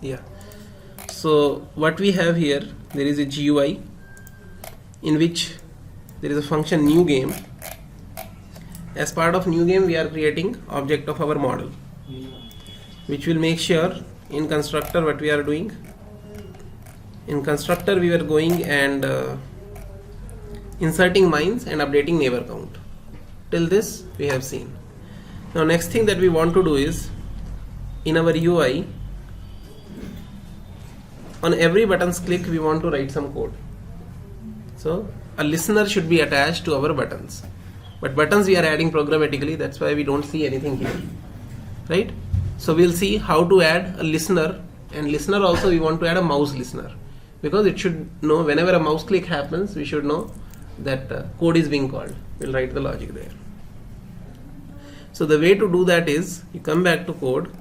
Yeah. So what we have here, there is a GUI in which there is a function new game. As part of new game, we are creating object of our model, which will make sure in constructor what we are doing. In constructor we were going and inserting mines and updating neighbor count. Till this we have seen. Now next thing that we want to do is, in our UI, on every button's click we want to write some code. So a listener should be attached to our buttons, but buttons we are adding programmatically, that's why we don't see anything here, right? So we'll see how to add a listener, and listener also we want to add a mouse listener, because it should know whenever a mouse click happens, we should know that code is being called. We'll write the logic there. So the way to do that is, you come back to code,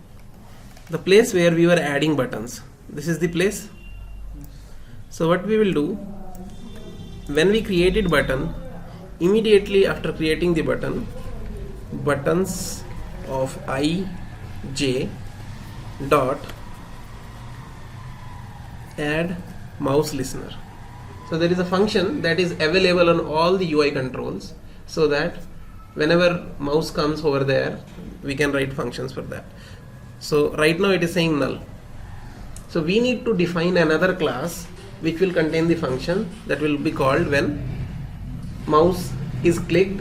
the place where we were adding buttons, this is the place. So what we will do, when we created button, immediately after creating the button, buttons of I, J dot add mouse listener. So there is a function that is available on all the UI controls, so that whenever mouse comes over there, we can write functions for that. So right now it is saying null. So we need to define another class which will contain the function that will be called when mouse is clicked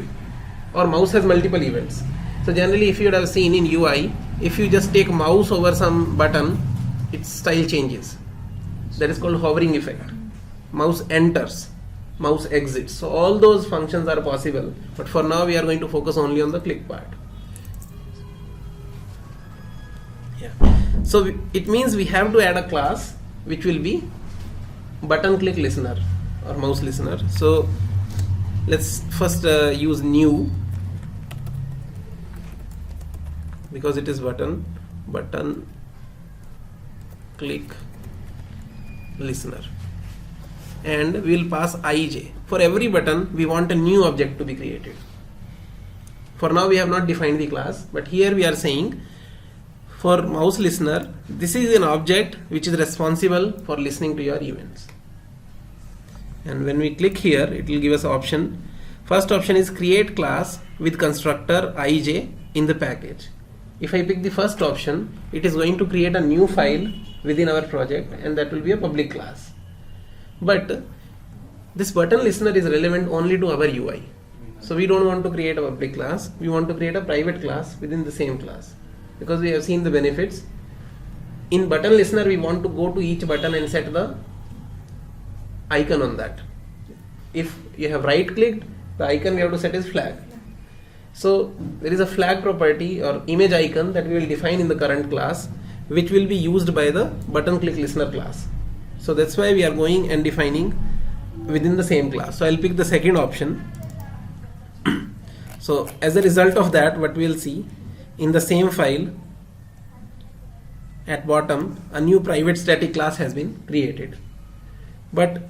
or mouse has multiple events. So generally, if you would have seen in UI, if you just take mouse over some button, its style changes. That is called hovering effect. Mouse enters, mouse exits. So all those functions are possible, but for now we are going to focus only on the click part. Yeah. So it means we have to add a class which will be ButtonClickListener or MouseListener. So let's first use new, because it is button click listener, and we'll pass IJ. For every button we want a new object to be created. For now we have not defined the class, but here we are saying for mouse listener, this is an object which is responsible for listening to your events. And when we click here, it will give us option. First option is create class with constructor IJ in the package. If I pick the first option, it is going to create a new file within our project, and that will be a public class. But this button listener is relevant only to our UI. So we don't want to create a public class. We want to create a private class within the same class, because we have seen the benefits. In button listener, we want to go to each button and set the icon on that. If you have right clicked, the icon we have to set is flag. So there is a flag property or image icon that we will define in the current class, which will be used by the ButtonClickListener class. So that's why we are going and defining within the same class. So I'll pick the second option. So as a result of that, what we will see in the same file at bottom, a new private static class has been created. But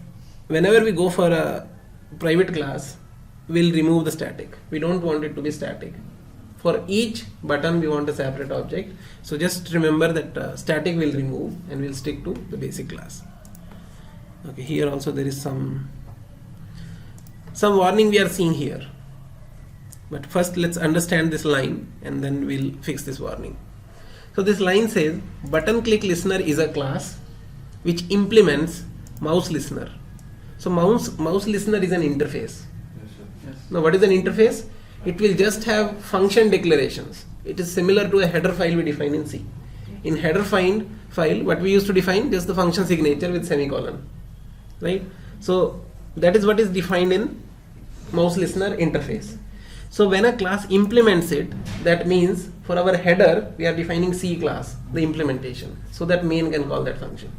whenever we go for a private class, we'll remove the static. We don't want it to be static. For each button we want a separate object. So just remember that static will remove, and we'll stick to the basic class. Okay, here also there is some warning we are seeing here. But first let's understand this line, and then we'll fix this warning. So this line says ButtonClickListener is a class which implements MouseListener. So MouseListener is an interface. Now what is an interface? It will just have function declarations. It is similar to a header file we define in C. In header file, what we used to define, just the function signature with semicolon, right? So that is what is defined in MouseListener interface. So when a class implements it, that means for our header we are defining C class, the implementation, so that main can call that function.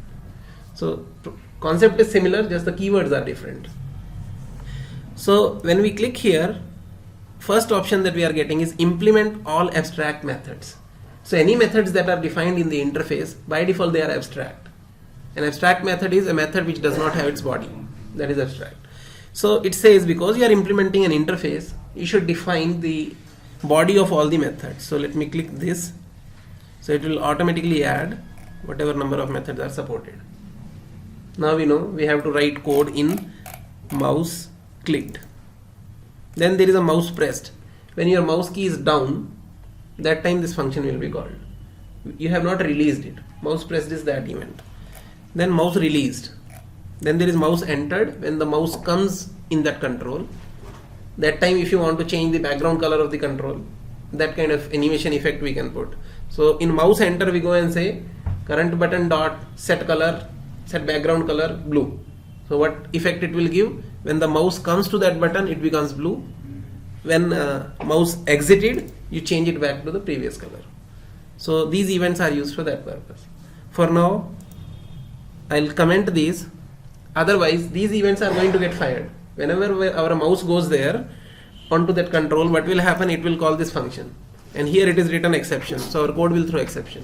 So concept is similar, just the keywords are different. So when we click here, first option that we are getting is implement all abstract methods. So any methods that are defined in the interface, by default they are abstract. An abstract method is a method which does not have its body. That is abstract. So it says because you are implementing an interface, you should define the body of all the methods. So let me click this. So it will automatically add whatever number of methods are supported. Now we know we have to write code in mouse clicked. Then there is a mouse pressed. When your mouse key is down, that time this function will be called. You have not released it. Mouse pressed is that event. Then mouse released. Then there is mouse entered. When the mouse comes in that control, that time if you want to change the background color of the control, that kind of animation effect we can put. So in mouse enter we go and say current button dot set color, set background color blue. So what effect it will give? When the mouse comes to that button, it becomes blue. When mouse exited, you change it back to the previous color. So these events are used for that purpose. For now, I'll comment these. Otherwise, these events are going to get fired. Whenever our mouse goes there onto that control, what will happen? It will call this function. And here it is written exception. So our code will throw exception.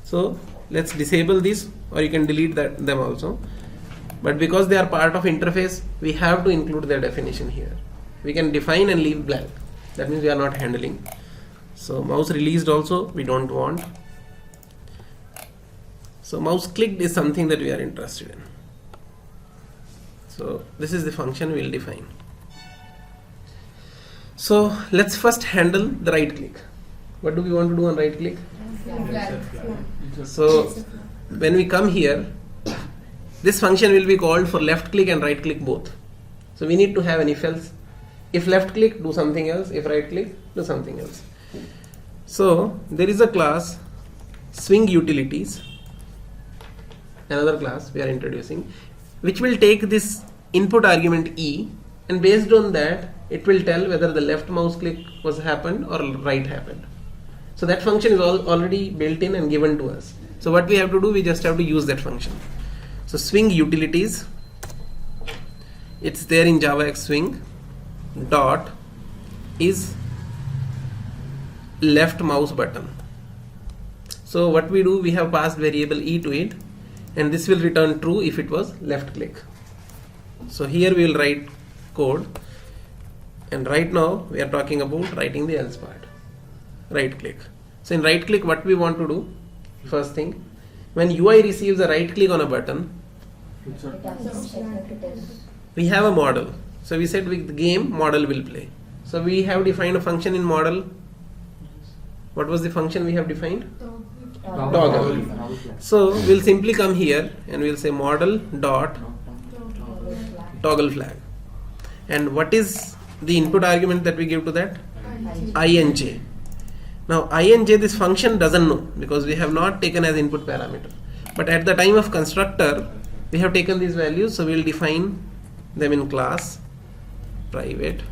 So let's disable this, or you can delete them also. But because they are part of interface, we have to include their definition here. We can define and leave blank. That means we are not handling. So mouse released also we don't want. So mouse clicked is something that we are interested in. So this is the function we will define. So let's first handle the right click. What do we want to do on right click? So when we come here, this function will be called for left click and right click both. So we need to have an if else. If left click, do something else. If right click, do something else. So there is a class swing utilities, another class we are introducing, which will take this input argument e, and based on that it will tell whether the left mouse click was happened or right happened. So that function is already built in and given to us. So what we have to do, we just have to use that function. So swing utilities, it's there in JavaX swing dot is left mouse button. So what we do, we have passed variable e to it, and this will return true if it was left click. So here we will write code, and right now we are talking about writing the else part. Right click. So in right click, what we want to do, first thing, when UI receives a right click on a button, we have a model. So we said with the game model will play. So we have defined a function in model. What was the function we have defined? Toggle. So we'll simply come here and we'll say model dot toggle flag. And what is the input argument that we give to that? INJ. Now INJ, this function doesn't know because we have not taken as input parameter. But at the time of constructor, we have taken these values, so we'll define them in class private,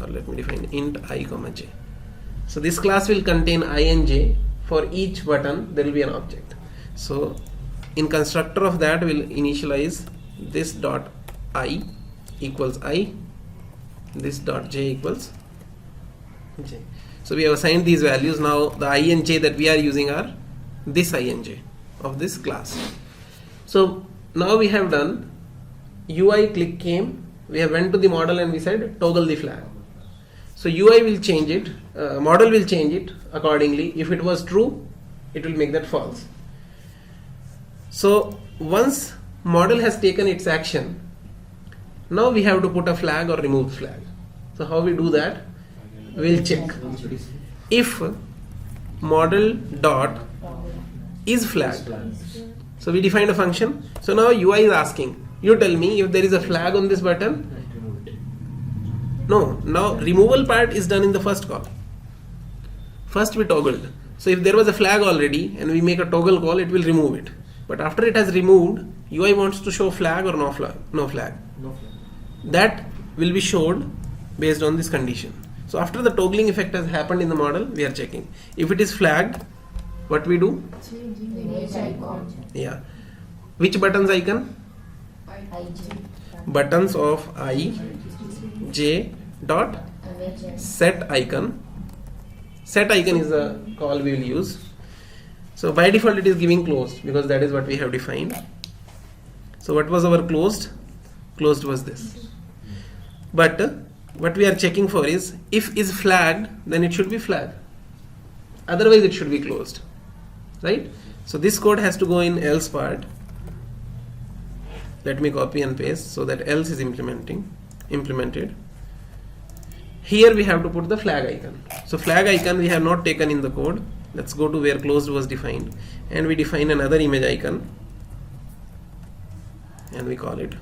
or let me define int I comma j. So this class will contain INJ. For each button there will be an object. So in constructor of that we'll initialize this dot I equals I, this dot j equals j. So we have assigned these values. Now the INJ that we are using are this INJ of this class. So now we have done UI click came, we have went to the model and we said toggle the flag. So UI will change it, model will change it accordingly. If it was true, it will make that false. So once model has taken its action, now we have to put a flag or remove flag. So how we do that? We'll check. If model dot is flag, so we defined a function. So now UI is asking, you tell me if there is a flag on this button. No, now removal part is done in the first call. First we toggled. So if there was a flag already and we make a toggle call, it will remove it. But after it has removed, UI wants to show flag or no flag. No flag. That will be showed based on this condition. So after the toggling effect has happened in the model, we are checking. If it is flagged, what we do? Yeah. Which buttons icon? Buttons of I, J dot set icon. Set icon is the call we will use. So by default it is giving closed because that is what we have defined. So what was our closed? Closed was this. But what we are checking for is, if is flagged, then it should be flagged. Otherwise it should be closed. Right? So this code has to go in else part. Let me copy and paste so that else is implemented. Here we have to put the flag icon. So flag icon we have not taken in the code. Let's go to where closed was defined, and we define another image icon and we call it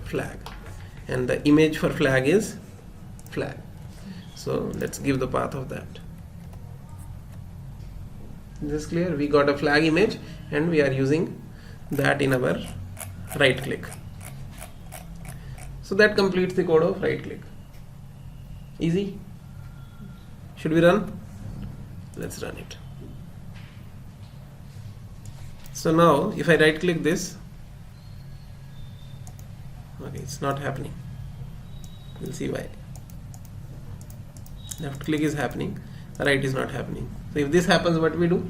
flag, and the image for flag is flag. So let's give the path of that. Is this clear? We got a flag image and we are using that in our right click. So that completes the code of right click. Easy. Should we run? Let's run it. So now if I right click this, okay, it's not happening. We'll see why. Left click is happening, right is not happening. So if this happens, what we do?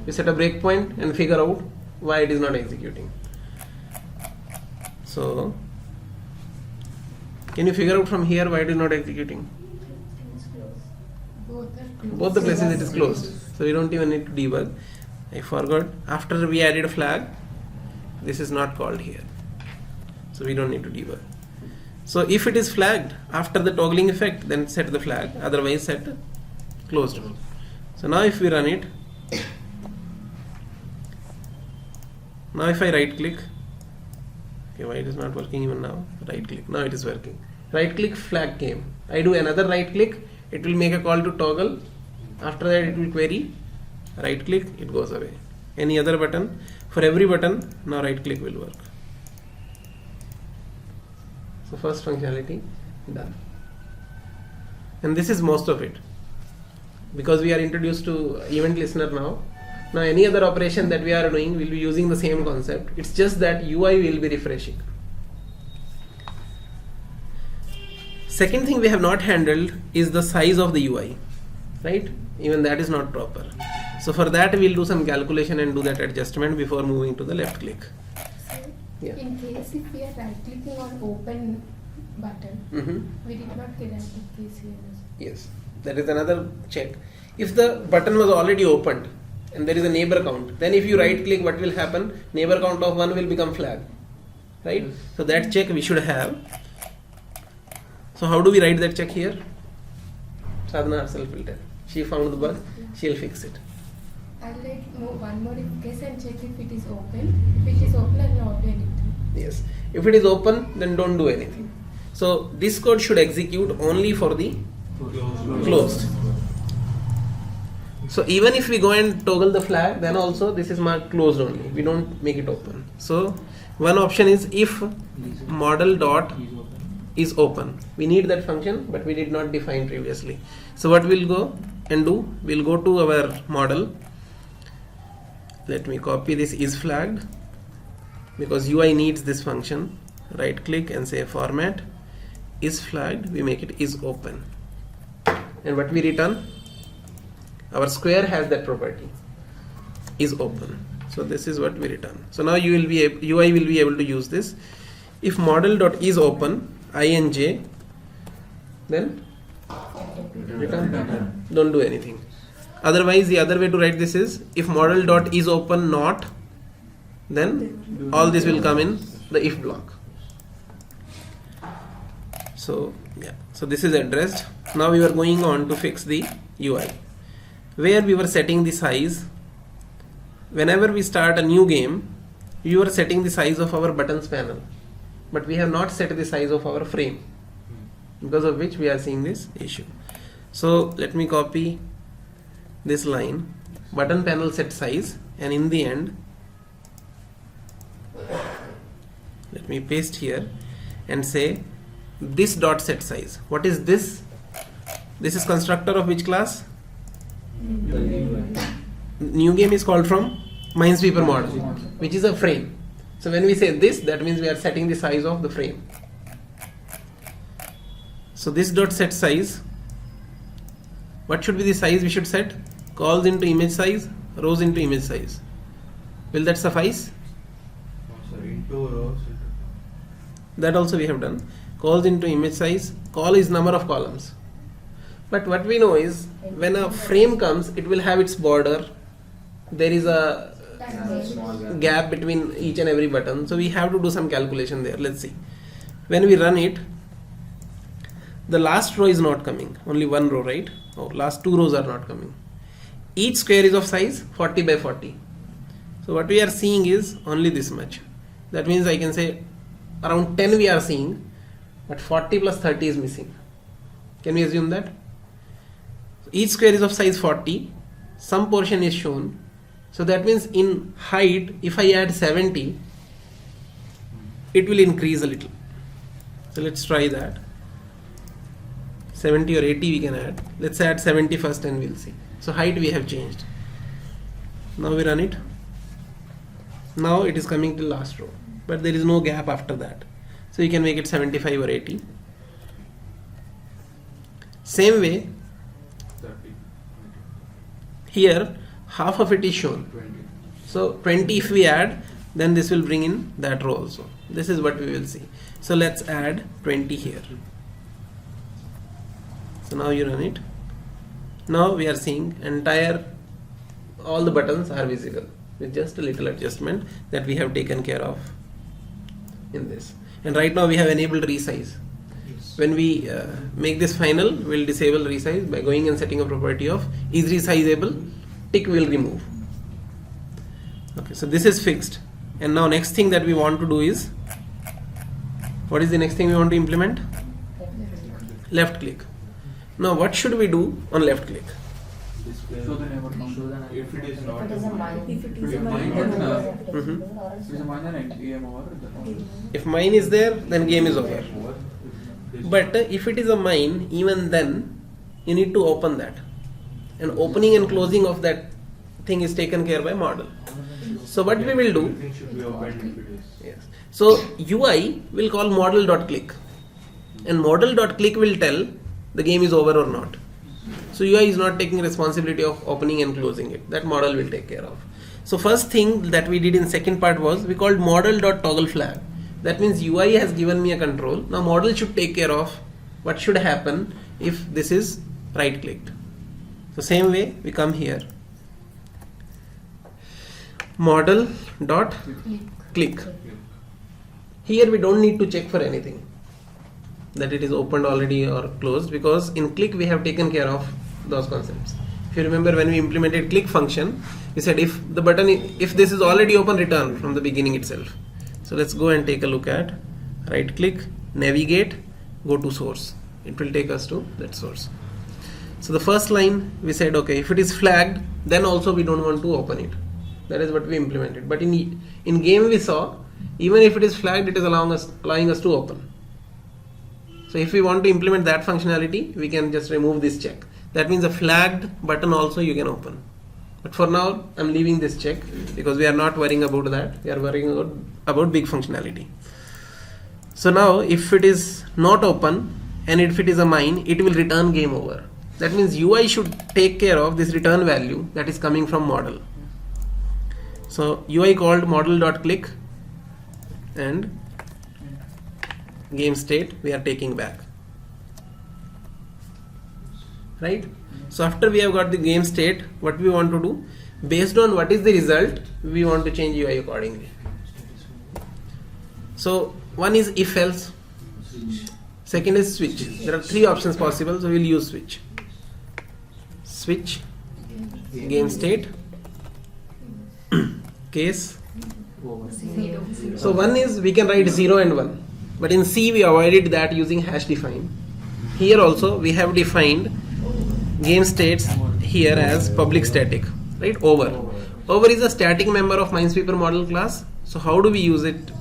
We set a breakpoint and figure out why it is not executing. So can you figure out from here why it is not executing? Both the places it is closed. So we don't even need to debug. I forgot, after we added a flag, this is not called here. So we don't need to debug. So if it is flagged after the toggling effect, then set the flag, otherwise set closed. So now if we run it, now if I right click, okay, why it is not working even now? Right click, now it is working. Right click, flag came. I do another right click, it will make a call to toggle. After that it will query. Right click, it goes away. Any other button, for every button, now right click will work. So first functionality done. And this is most of it, because we are introduced to event listener now. Now any other operation that we are doing will be using the same concept. It's just that UI will be refreshing. Second thing we have not handled is the size of the UI, right? Even that is not proper. So for that we'll do some calculation and do that adjustment before moving to the left click. Yeah. In case if we are right clicking on open button, we did not get right click case here. Yes, that is another check. If the button was already opened and there is a neighbor count, then if you right click, what will happen? Neighbor count of 1 will become flag, right? Yes. So that check we should have. So how do we write that check here? Sadhana herself will tell. She found the bug, she'll fix it. I'll like one more case and check if it is open. If it is open, I'll not do anything. Yes. If it is open, then don't do anything. So this code should execute only for the closed. So even if we go and toggle the flag, then also this is marked closed only. We don't make it open. So one option is if model dot is open. We need that function, but we did not define previously. So what we'll go and do, we'll go to our model. Let me copy this is flagged, because UI needs this function. Right click and say format is flagged. We make it is open. And what we return? Our square has that property, is open. So this is what we return. So now you will be UI will be able to use this. If model dot is open ing, then return. Don't do anything. Otherwise, the other way to write this is if model dot is open not, then all this will come in the if block. So yeah, so this is addressed. Now we are going on to fix the UI, where we were setting the size. Whenever we start a new game, we were setting the size of our buttons panel, but we have not set the size of our frame, because of which we are seeing this issue. So let me copy this line, button panel set size, and in the end let me paste here and say this dot set size. What is this? This is constructor of which class? New game is called from Minesweeper model, which is a frame. So when we say this, that means we are setting the size of the frame. So this dot set size, what should be the size we should set? Calls into image size, rows into image size. Will that suffice? That also we have done. Calls into image size. Call is number of columns. But what we know is when a frame comes, it will have its border. There is a gap between each and every button. So we have to do some calculation there. Let's see. When we run it, the last row is not coming. Only one row, right? Oh, last two rows are not coming. Each square is of size 40 by 40. So what we are seeing is only this much. That means I can say around 10 we are seeing, but 40 plus 30 is missing. Can we assume that? Each square is of size 40. Some portion is shown. So that means in height, if I add 70, it will increase a little. So let's try that. 70 or 80 we can add. Let's add 70 first and we'll see. So height we have changed. Now we run it. Now it is coming to last row, but there is no gap after that. So you can make it 75 or 80. Same way, here half of it is shown. So 20 if we add, then this will bring in that row also. This is what we will see. So let's add 20 here. So now you run it. Now we are seeing all the buttons are visible with just a little adjustment that we have taken care of in this. And right now we have enabled resize. Yes. When we make this final, we'll disable resize by going and setting a property of is resizable, tick will remove. Okay, so this is fixed. And now next thing that we want to do is, what is the next thing we want to implement? Left click. Now what should we do on left click? Show the neighbor count. If it is not, If it is a mine, if it is a minor and game over. If mine is there, then game is over. But if it is a mine, even then you need to open that, and opening and closing of that thing is taken care by model. So what we will do, yes. So UI will call model.click, and model.click will tell the game is over or not. So UI is not taking responsibility of opening and closing it. That model will take care of. So first thing that we did in second part was we called model.toggleFlag. That means UI has given me a control. Now model should take care of what should happen if this is right clicked. So same way we come here. Model.click. Here we don't need to check for anything, that it is opened already or closed, because in click we have taken care of those concepts. If you remember, when we implemented click function, we said if the button, if this is already open, return from the beginning itself. So let's go and take a look at right click, navigate, go to source. It will take us to that source. So the first line we said, okay, if it is flagged, then also we don't want to open it. That is what we implemented. But in game we saw, even if it is flagged, it is allowing us to open. So if we want to implement that functionality, we can just remove this check. That means a flagged button also you can open. But for now, I'm leaving this check because we are not worrying about that. We are worrying about big functionality. So now if it is not open and if it is a mine, it will return game over. That means UI should take care of this return value that is coming from model. So UI called model.click, and game state we are taking back, right? So after we have got the game state, what we want to do, based on what is the result, we want to change UI accordingly. So one is if else, second is switch. There are three options possible, so we'll use switch. Switch, game state, case. So one is we can write 0 and 1. But in C we avoided that using hash define. Here also we have defined game states here as public static, right? Over is a static member of Minesweeper model class. So how do we use it?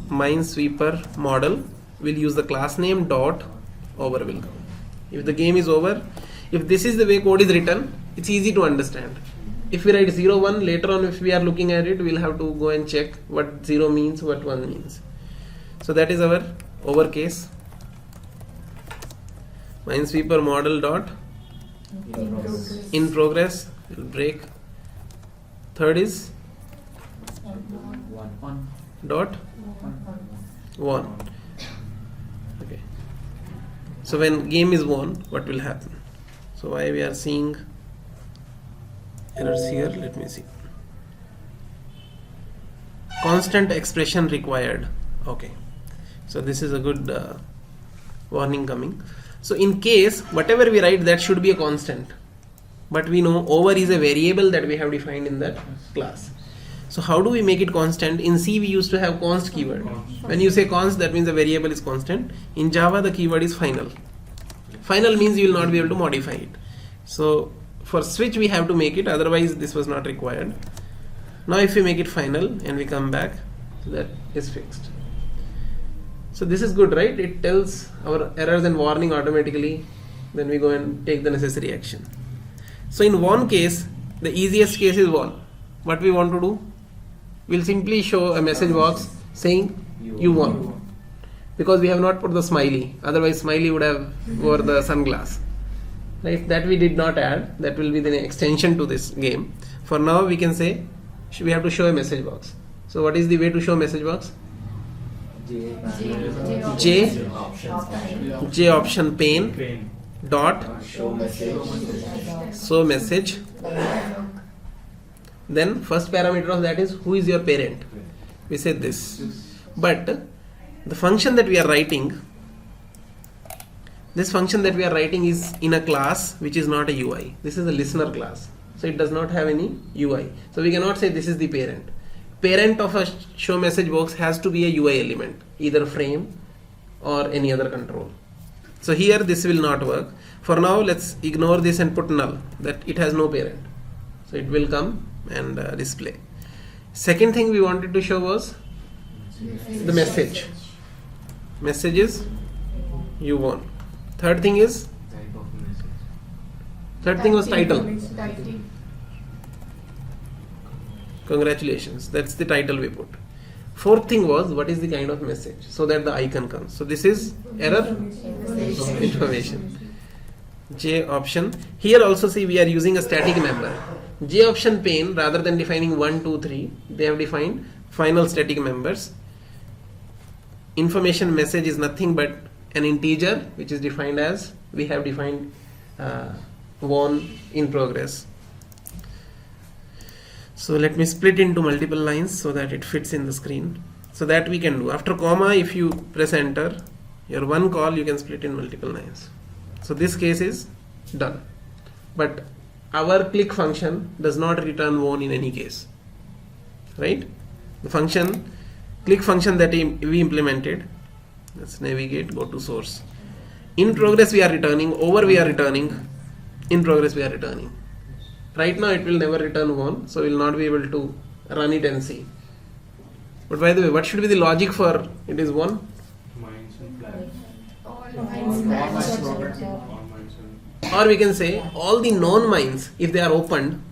Minesweeper model will use the class name dot over will come. If the game is over, if this is the way code is written, it's easy to understand. If we write 0, 1, later on if we are looking at it, we'll have to go and check what 0 means, what 1 means. So that is our over case. Minesweeper model dot in progress will break. Third is dot 1. Okay. So when game is won, what will happen? So why we are seeing errors here? Let me see. Constant expression required. Okay, so this is a good warning coming. So in case whatever we write, that should be a constant, but we know over is a variable that we have defined in that class. So how do we make it constant? In C we used to have const keyword. When you say const, that means the variable is constant. In Java the keyword is final. Final means you will not be able to modify it. So for switch we have to make it, otherwise this was not required. Now if we make it final and we come back, that is fixed. So this is good, right? It tells our errors and warning automatically. Then we go and take the necessary action. So in one case, the easiest case is won. What we want to do? We'll simply show a message box saying you won, because we have not put the smiley. Otherwise smiley would have wore the sunglass. Right? That we did not add. That will be the extension to this game. For now we can say we have to show a message box. So what is the way to show message box? J option pane dot show message. Then first parameter of that is who is your parent. We said this, but the function that we are writing, this function that we are writing is in a class which is not a UI. This is a listener class, so it does not have any UI. So we cannot say this is the parent. Parent of a show message box has to be a UI element, either frame or any other control. So here this will not work. For now let's ignore this and put null, that it has no parent. So it will come and display. Second thing we wanted to show was the message. Message is you won. Third thing is, third thing was title. Congratulations, that's the title we put. Fourth thing was what is the kind of message, so that the icon comes. So this is error information. J option. Here also see we are using a static member. J option pane, rather than defining 1, 2, 3, they have defined final static members. Information message is nothing but an integer which is defined as, we have defined won in progress. So let me split into multiple lines so that it fits in the screen. So that we can do. After comma, if you press enter, your one call you can split in multiple lines. So this case is done. But our click function does not return won in any case. Right? The function, click function that we implemented, let's navigate, go to source. In progress we are returning, over we are returning, in progress we are returning. Right now it will never return won, so we will not be able to run it and see. But by the way, what should be the logic for it is won? Mines and flags. Or we can say all the known mines, if they are opened,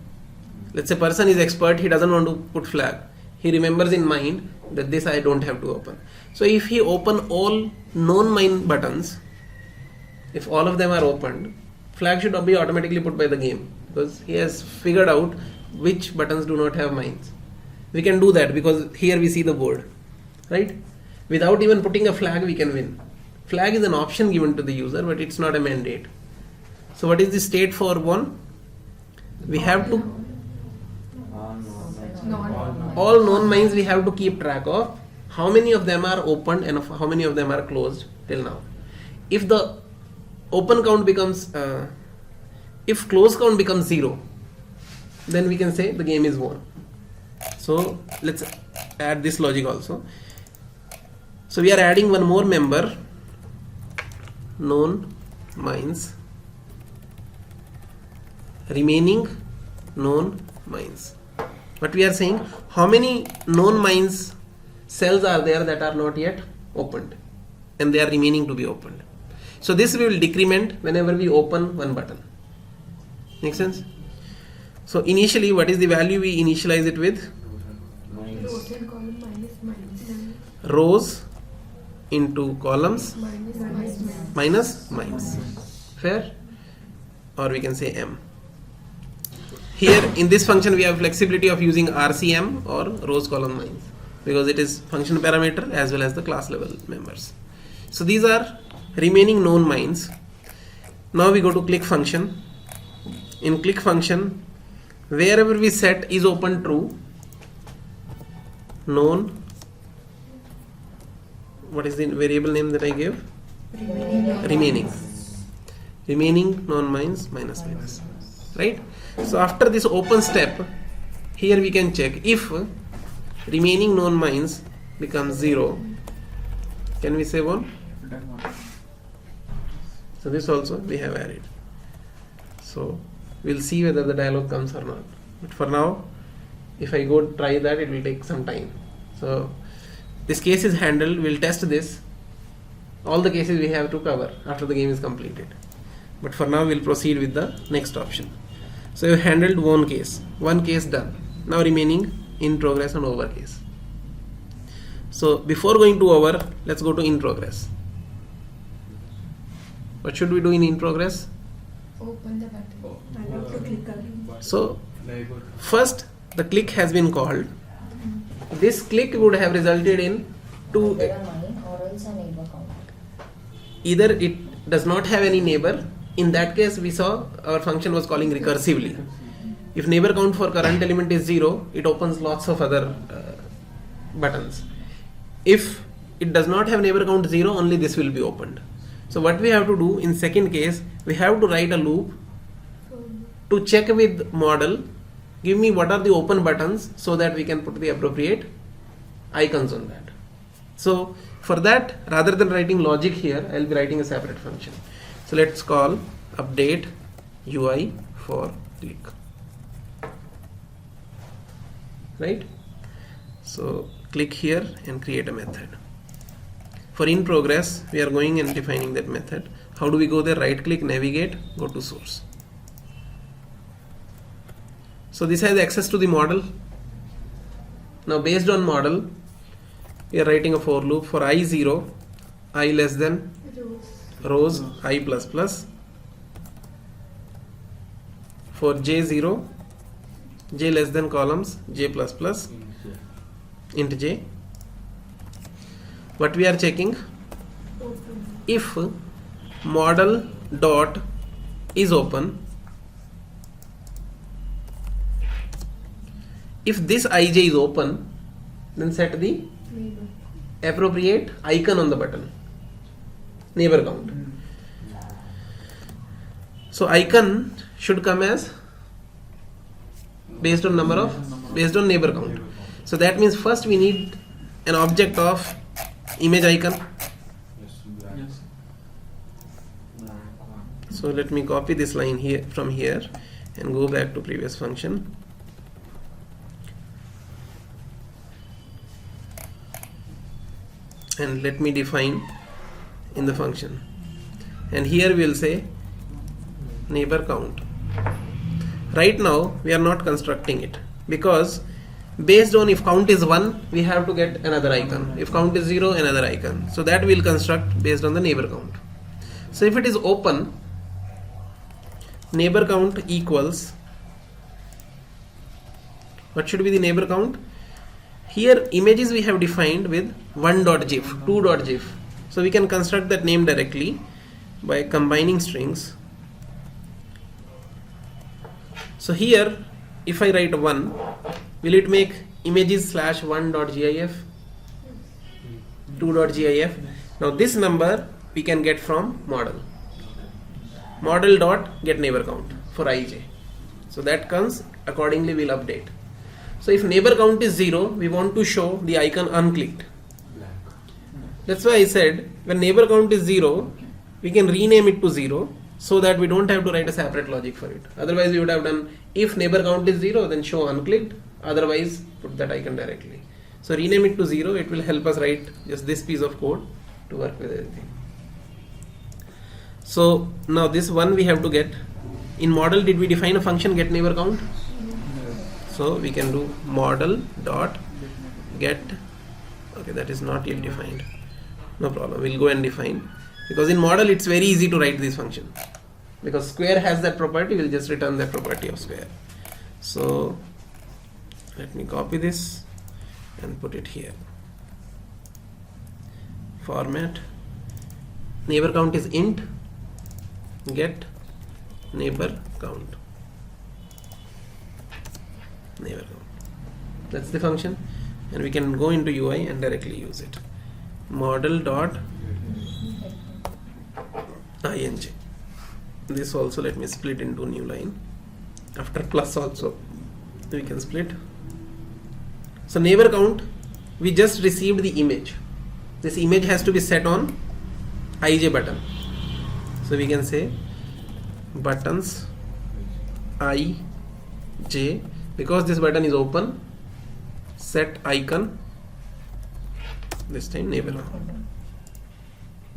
let's say person is expert, he doesn't want to put flag. He remembers in mind that this I don't have to open. So if he open all known mine buttons, if all of them are opened, flag should not be automatically put by the game, because he has figured out which buttons do not have mines. We can do that because here we see the board, right? Without even putting a flag we can win. Flag is an option given to the user, but it's not a mandate. So what is the state for won? We have to, all known mines we have to keep track of how many of them are opened and how many of them are closed till now. If the open count becomes, if close count becomes 0, then we can say the game is won. So let's add this logic also. So we are adding one more member, known mines, remaining known mines. But we are saying how many known mines cells are there that are not yet opened and they are remaining to be opened. So this we will decrement whenever we open one button. Make sense? So initially what is the value we initialize it with? Rows into columns minus mines. Fair? Or we can say M. Here in this function we have flexibility of using RCM or rows column mines, because it is function parameter as well as the class level members. So these are remaining known mines. Now we go to click function. In click function, wherever we set is open true, known, what is the variable name that I gave? Remaining known mines minus minus, right? So after this open step, here we can check if remaining known mines becomes 0. Can we save on? So this also we have added. So we'll see whether the dialog comes or not. But for now, if I go try that, it will take some time. So this case is handled. We'll test this. All the cases we have to cover after the game is completed. But for now, we'll proceed with the next option. So you handled one case done. Now remaining in progress and over case. So before going to over, let's go to in progress. What should we do in progress? Open the button. So first the click has been called. This click would have resulted in two. Either it does not have any neighbor. In that case, we saw our function was calling recursively. If neighbor count for current element is 0, it opens lots of other buttons. If it does not have neighbor count 0, only this will be opened. So what we have to do in second case, we have to write a loop to check with model, give me what are the open buttons so that we can put the appropriate icons on that. So for that, rather than writing logic here, I will be writing a separate function. So let's call update UI for click. Right? So click here and create a method. For in progress, we are going and defining that method. How do we go there? Right click, navigate, go to source. So this has access to the model. Now based on model, we are writing a for loop for I0, I less than rows, I plus plus. For J0, J less than columns, J plus plus, int J. What we are checking? If model dot is open, if this ij is open, then set the appropriate icon on the button, neighbor count. So icon should come as based on neighbor count. So that means first we need an object of image icon. So let me copy this line here from here and go back to previous function. And let me define in the function. And here we will say neighbor count. Right now we are not constructing it because based on if count is 1, we have to get another icon. If count is 0, another icon. So that we will construct based on the neighbor count. So if it is open, neighbor count equals, what should be the neighbor count? Here images we have defined with 1.gif, 2.gif. So we can construct that name directly by combining strings. So here if I write 1, will it make images slash 1.gif, 2.gif? Now this number we can get from model. Model dot get neighbor count for ij. So that comes, accordingly we'll update. So if neighbor count is 0, we want to show the icon unclicked. That's why I said when neighbor count is 0, we can rename it to 0 so that we don't have to write a separate logic for it. Otherwise we would have done if neighbor count is 0, then show unclicked, otherwise put that icon directly. So rename it to 0, it will help us write just this piece of code to work with everything. So now this one we have to get. In model, did we define a function get neighbor count? So we can do model dot get. Okay, that is not yet defined. No problem, we'll go and define, because in model it's very easy to write this function because square has that property. We'll just return that property of square. So let me copy this and put it here. Format neighbor count is int get neighbor count. Neighbor count. That's the function, and we can go into UI and directly use it. Model dot ing. This also, let me split into new line. After plus also we can split. So neighbor count, we just received the image. This image has to be set on ij button. So we can say buttons ij, because this button is open, set icon, this time neighbor count.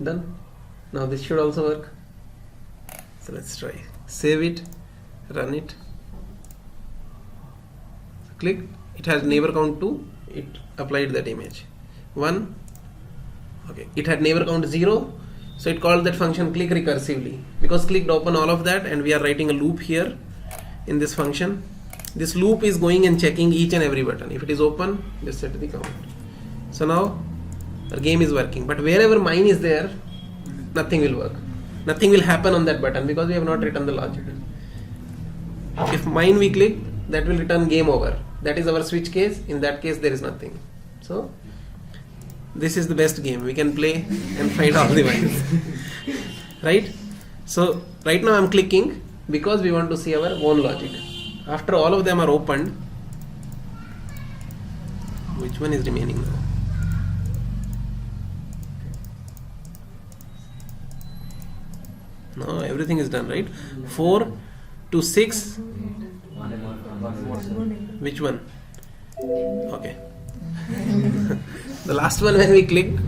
Done. Now this should also work. So let's try. Save it, run it. Click. It has neighbor count 2. It applied that image. 1. Okay. It had neighbor count 0. So it called that function click recursively. Because clicked open all of that, and we are writing a loop here in this function. This loop is going and checking each and every button. If it is open, just set the count. So now our game is working. But wherever mine is there, nothing will work. Nothing will happen on that button because we have not written the logic. If mine we click, that will return game over. That is our switch case. In that case, there is nothing. So this is the best game. We can play and find all the mines. Right? So right now I'm clicking because we want to see our own logic. After all of them are opened, which one is remaining now? No, everything is done, right? 4 to 6. Which one? Okay. The last one, when we clicked,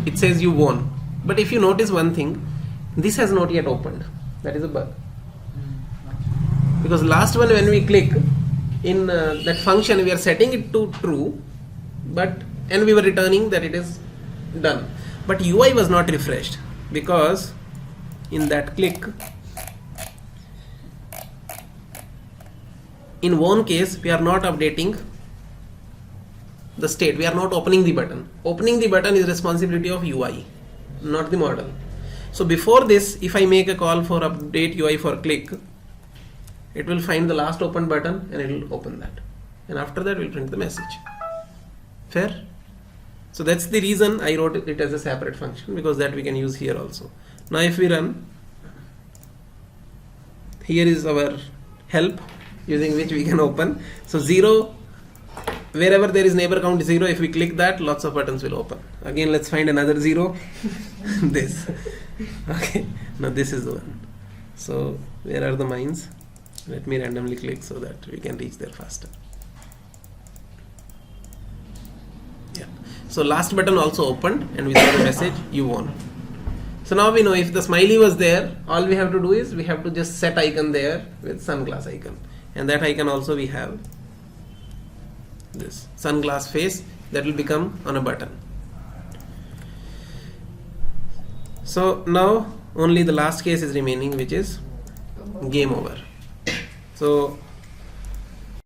it says you won. But if you notice one thing, this has not yet opened. That is a bug. Because last one, when we click in that function, we are setting it to true, and we were returning that it is done. But UI was not refreshed, because in that click, in one case, we are not updating the state. We are not opening the button. Opening the button is responsibility of UI, not the model. So before this, if I make a call for update UI for click, it will find the last open button and it will open that. And after that, we'll print the message. Fair? So that's the reason I wrote it as a separate function, because that we can use here also. Now if we run, here is our help using which we can open. So 0, wherever there is neighbor count 0, if we click that, lots of buttons will open. Again, let's find another 0. This. Okay. Now this is the one. So where are the mines? Let me randomly click so that we can reach there faster. Yeah. So last button also opened, and we saw the message, you won. So now we know if the smiley was there, all we have to do is we have to just set icon there with sunglass icon. And that icon also we have this sunglass face that will become on a button. So now only the last case is remaining, which is game over. So